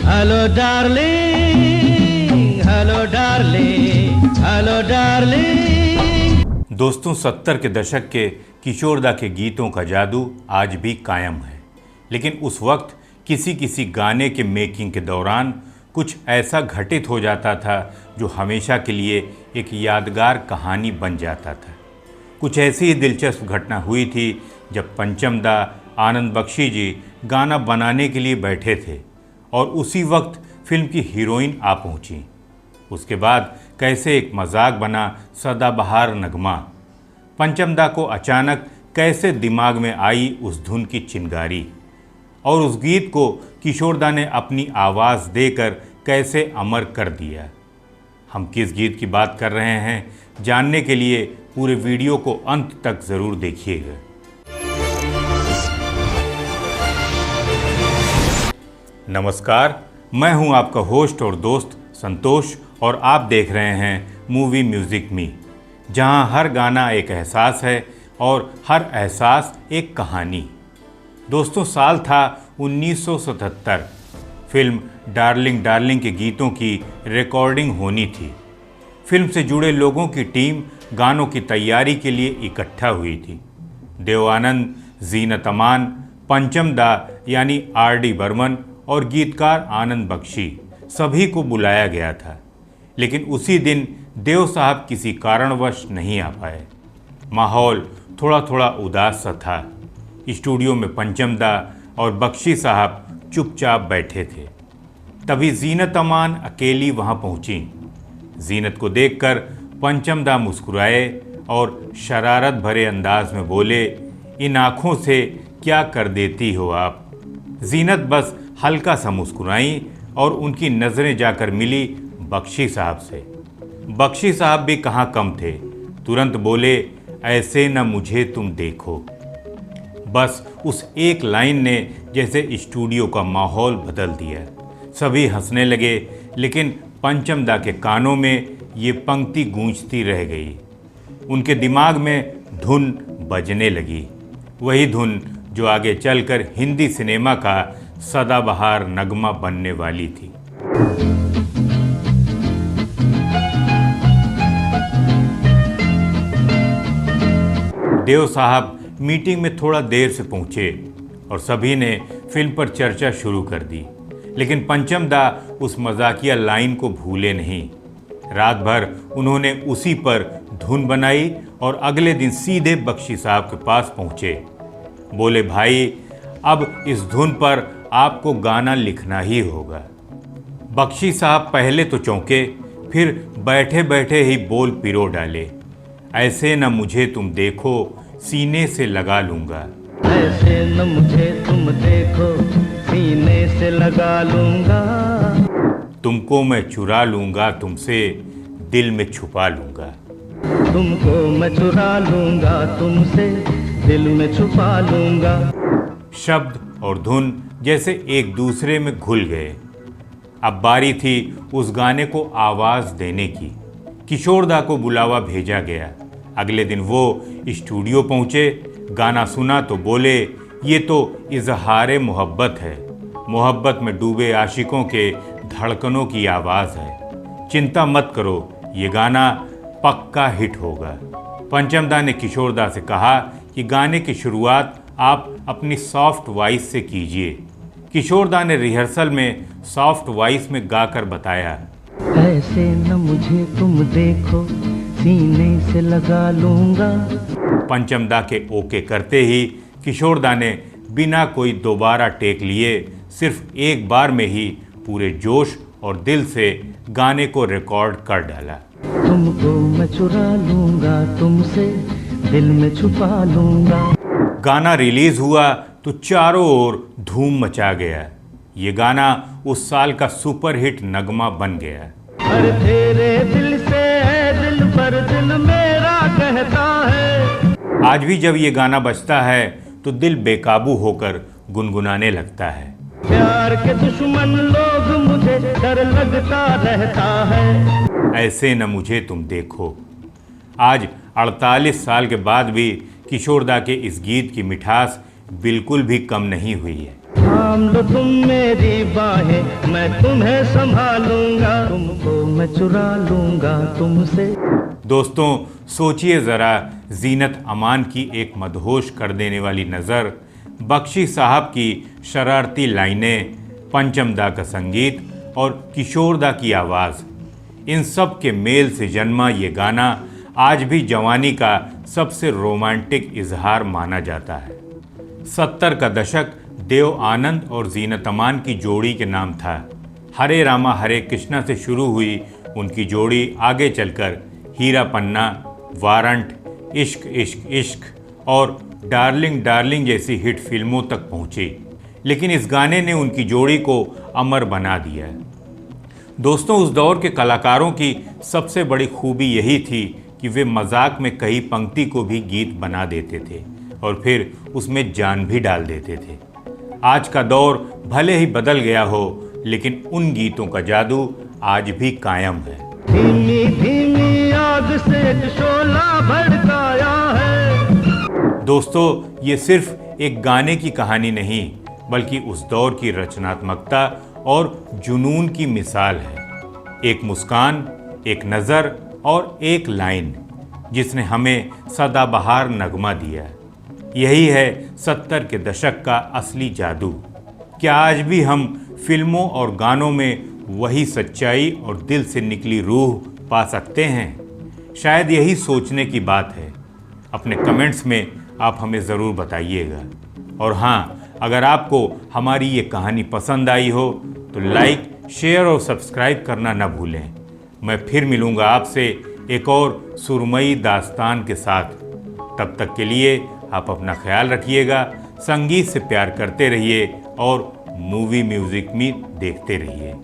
Hello darling, hello darling, hello darling. दोस्तों, 70 के दशक के किशोरदा के गीतों का जादू आज भी कायम है। लेकिन उस वक्त किसी किसी गाने के मेकिंग के दौरान कुछ ऐसा घटित हो जाता था जो हमेशा के लिए एक यादगार कहानी बन जाता था। कुछ ऐसी ही दिलचस्प घटना हुई थी जब पंचम दा आनंद बख्शी जी गाना बनाने के लिए बैठे थे और उसी वक्त फिल्म की हीरोइन आ पहुंची। उसके बाद कैसे एक मजाक बना सदाबहार नगमा। पंचम दा को अचानक कैसे दिमाग में आई उस धुन की चिंगारी और उस गीत को किशोरदा ने अपनी आवाज़ देकर कैसे अमर कर दिया। हम किस गीत की बात कर रहे हैं, जानने के लिए पूरे वीडियो को अंत तक ज़रूर देखिएगा। नमस्कार, मैं हूं आपका होस्ट और दोस्त संतोष और आप देख रहे हैं मूवी म्यूज़िक मी, जहां हर गाना एक एहसास है और हर एहसास एक कहानी। दोस्तों, साल था 1977। फिल्म डार्लिंग डार्लिंग के गीतों की रिकॉर्डिंग होनी थी। फिल्म से जुड़े लोगों की टीम गानों की तैयारी के लिए इकट्ठा हुई थी। देव आनंद, जीनत अमान, पंचम दा यानी आर.डी. बर्मन और गीतकार आनंद बख्शी सभी को बुलाया गया था। लेकिन उसी दिन देव साहब किसी कारणवश नहीं आ पाए। माहौल थोड़ा थोड़ा उदास सा था। स्टूडियो में पंचम दा और बख्शी साहब चुपचाप बैठे थे। तभी जीनत अमान अकेली वहां पहुंची। जीनत को देखकर पंचम दा मुस्कुराए और शरारत भरे अंदाज में बोले, इन आँखों से क्या कर देती हो आप। जीनत बस हल्का सा मुस्कुराई और उनकी नज़रें जाकर मिली बख्शी साहब से। बख्शी साहब भी कहाँ कम थे, तुरंत बोले, ऐसे न मुझे तुम देखो। बस उस एक लाइन ने जैसे स्टूडियो का माहौल बदल दिया। सभी हंसने लगे, लेकिन पंचम दा के कानों में ये पंक्ति गूंजती रह गई। उनके दिमाग में धुन बजने लगी, वही धुन जो आगे चलकर हिंदी सिनेमा का सदाबहार नगमा बनने वाली थी। देव साहब मीटिंग में थोड़ा देर से पहुंचे और सभी ने फिल्म पर चर्चा शुरू कर दी। लेकिन पंचम दा उस मजाकिया लाइन को भूले नहीं। रात भर उन्होंने उसी पर धुन बनाई और अगले दिन सीधे बख्शी साहब के पास पहुंचे। बोले, भाई अब इस धुन पर आपको गाना लिखना ही होगा। बख्शी साहब पहले तो चौंके, फिर बैठे बैठे ही बोल पिरो डाले, ऐसे न मुझे तुम देखो, सीने से लगा लूंगा। ऐसे न मुझे तुम देखो, सीने से लगा लूंगा। तुमको मैं चुरा लूंगा तुमसे, दिल में छुपा लूंगा। तुमको मैं चुरा लूंगा तुमसे, दिल में छुपा लूंगा। शब्द और धुन जैसे एक दूसरे में घुल गए। अब बारी थी उस गाने को आवाज़ देने की। किशोरदा को बुलावा भेजा गया। अगले दिन वो स्टूडियो पहुँचे। गाना सुना तो बोले, ये तो इजहारे मोहब्बत है। मोहब्बत में डूबे आशिकों के धड़कनों की आवाज़ है। चिंता मत करो, ये गाना पक्का हिट होगा। पंचम दा ने किशोरदा से कहा कि गाने की शुरुआत आप अपनी सॉफ्ट वॉइस से कीजिए। किशोरदा ने रिहर्सल में सॉफ्ट वॉइस में गाकर बताया, ऐसे न मुझे तुम देखो, सीने से लगा लूंगा। पंचम दा के ओके करते ही किशोरदा ने बिना कोई दोबारा टेक लिए सिर्फ एक बार में ही पूरे जोश और दिल से गाने को रिकॉर्ड कर डाला। तुमको मैं चुरा लूंगा तुमसे, दिल में छुपा लूंगा। गाना रिलीज हुआ तो चारों ओर धूम मचा गया। ये गाना उस साल का सुपरहिट नगमा बन गया। अरे तेरे दिल से है दिल पर दिल मेरा कहता है। आज भी जब ये गाना बजता है तो दिल बेकाबू होकर गुनगुनाने लगता है। प्यार के दुश्मन लोग मुझे डर लगता रहता है। ऐसे न मुझे तुम देखो। आज 48 साल के बाद भी किशोरदा के इस गीत की मिठास बिल्कुल भी कम नहीं हुई है। हाँ थाम लो तुम मेरी बाहें, मैं तुम्हें संभालूंगा, तुमको मैं चुरा लूंगा तुमसे। दोस्तों सोचिए ज़रा, जीनत अमान की एक मदहोश कर देने वाली नज़र, बख्शी साहब की शरारती लाइनें, पंचम दा का संगीत और किशोर दा की आवाज़, इन सब के मेल से जन्मा ये गाना आज भी जवानी का सबसे रोमांटिक इजहार माना जाता है। 70 का दशक देव आनंद और जीनत अमान की जोड़ी के नाम था। हरे रामा हरे कृष्णा से शुरू हुई उनकी जोड़ी आगे चलकर हीरा पन्ना, वारंट, इश्क इश्क इश्क और डार्लिंग डार्लिंग जैसी हिट फिल्मों तक पहुंची। लेकिन इस गाने ने उनकी जोड़ी को अमर बना दिया। दोस्तों उस दौर के कलाकारों की सबसे बड़ी खूबी यही थी कि वे मजाक में कई पंक्ति को भी गीत बना देते थे और फिर उसमें जान भी डाल देते थे। आज का दौर भले ही बदल गया हो, लेकिन उन गीतों का जादू आज भी कायम है। धीमी धीमी आग से एक शोला भड़काया है। दोस्तों ये सिर्फ एक गाने की कहानी नहीं, बल्कि उस दौर की रचनात्मकता और जुनून की मिसाल है। एक मुस्कान, एक नज़र और एक लाइन जिसने हमें सदाबहार नगमा दिया। यही है 70 के दशक का असली जादू। क्या आज भी हम फिल्मों और गानों में वही सच्चाई और दिल से निकली रूह पा सकते हैं? शायद यही सोचने की बात है। अपने कमेंट्स में आप हमें ज़रूर बताइएगा। और हाँ, अगर आपको हमारी ये कहानी पसंद आई हो तो लाइक, शेयर और सब्सक्राइब करना न भूलें। मैं फिर मिलूँगा आपसे एक और सुरमई दास्तान के साथ। तब तक के लिए आप अपना ख्याल रखिएगा, संगीत से प्यार करते रहिए और मूवी म्यूज़िक में देखते रहिए।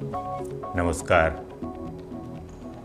नमस्कार।